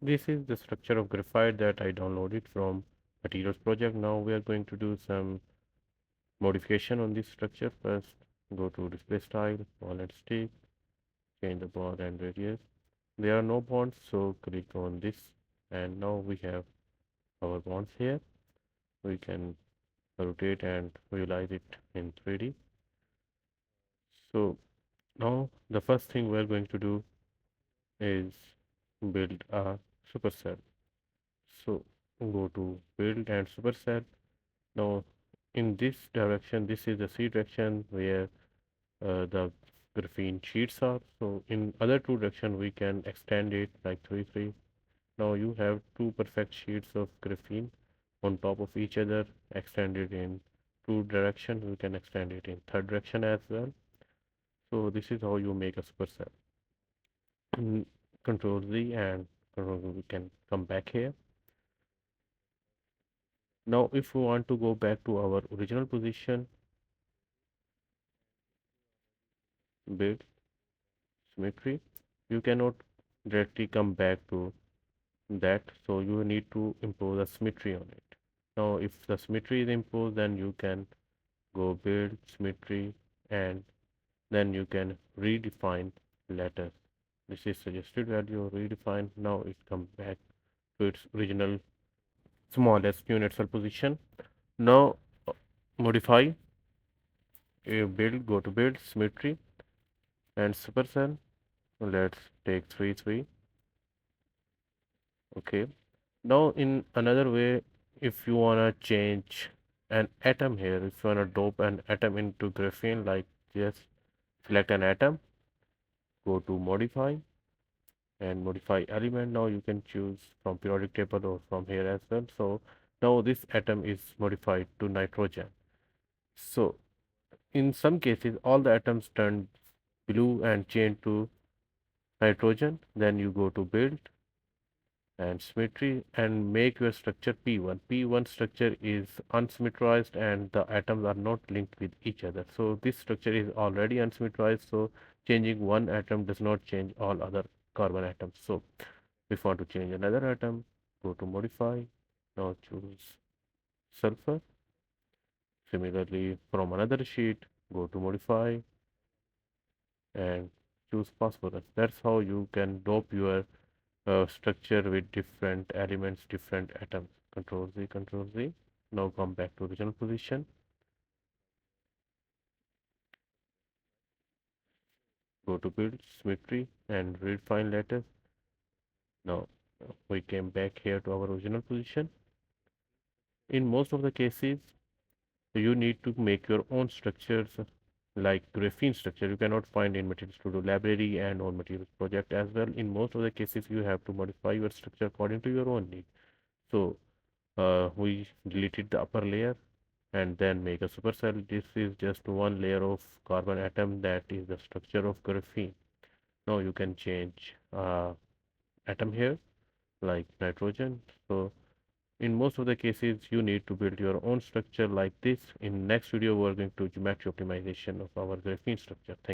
this is the structure of graphite that I downloaded from materials project. Now we are going to do some modification on this structure. First, go to display style, ball and stick, change the bond and radius. There are no bonds, so click on this, and now we have our bonds here. We can rotate and visualize it in 3D. So now the first thing we're going to do is build a supercell. So go to build and supercell. Now in this direction, this is the C direction where the graphene sheets are. So in other two direction we can extend it like 3 3. Now you have two perfect sheets of graphene on top of each other, extended in two direction. We can extend it in third direction as well. So this is how you make a supercell. Control Z and Control V, we can come back here. Now if we want to go back to our original position, build symmetry, you cannot directly come back to that, so you need to impose a symmetry on it. Now if the symmetry is imposed, then you can go build symmetry, and then you can redefine lattice. This is suggested value redefine. Now it comes back to its original smallest unit cell position. Now modify build, go to build symmetry and supercell. Let's take 3 3. Okay. Now in another way, if you wanna change an atom here, if you wanna dope an atom into graphene, like just select an atom, go to modify and modify element. Now you can choose from periodic table or from here as well. So now this atom is modified to nitrogen. So in some cases all the atoms turn blue and change to nitrogen. Then you go to build and symmetry and make your structure P1. P1 structure is unsymmetrized and the atoms are not linked with each other. So this structure is already unsymmetrized. So changing one atom does not change all other carbon atoms. So if you want to change another atom, go to modify. Now choose sulfur. Similarly, from another sheet, go to modify and choose phosphorus. That's how you can dope your structure with different elements, different atoms. Control Z, Control Z. Now come back to original position. Go to build, symmetry, and redefine lattice. Now we came back here to our original position. In most of the cases, you need to make your own structures like graphene structure. You cannot find in Material Studio library and on Materials project as well. In most of the cases, you have to modify your structure according to your own need. So we deleted the upper layer and then make a supercell. This is just one layer of carbon atom that is the structure of graphene. Now you can change atom here like nitrogen. So in most of the cases you need to build your own structure like this. In next video we're going to geometry optimization of our graphene structure. Thank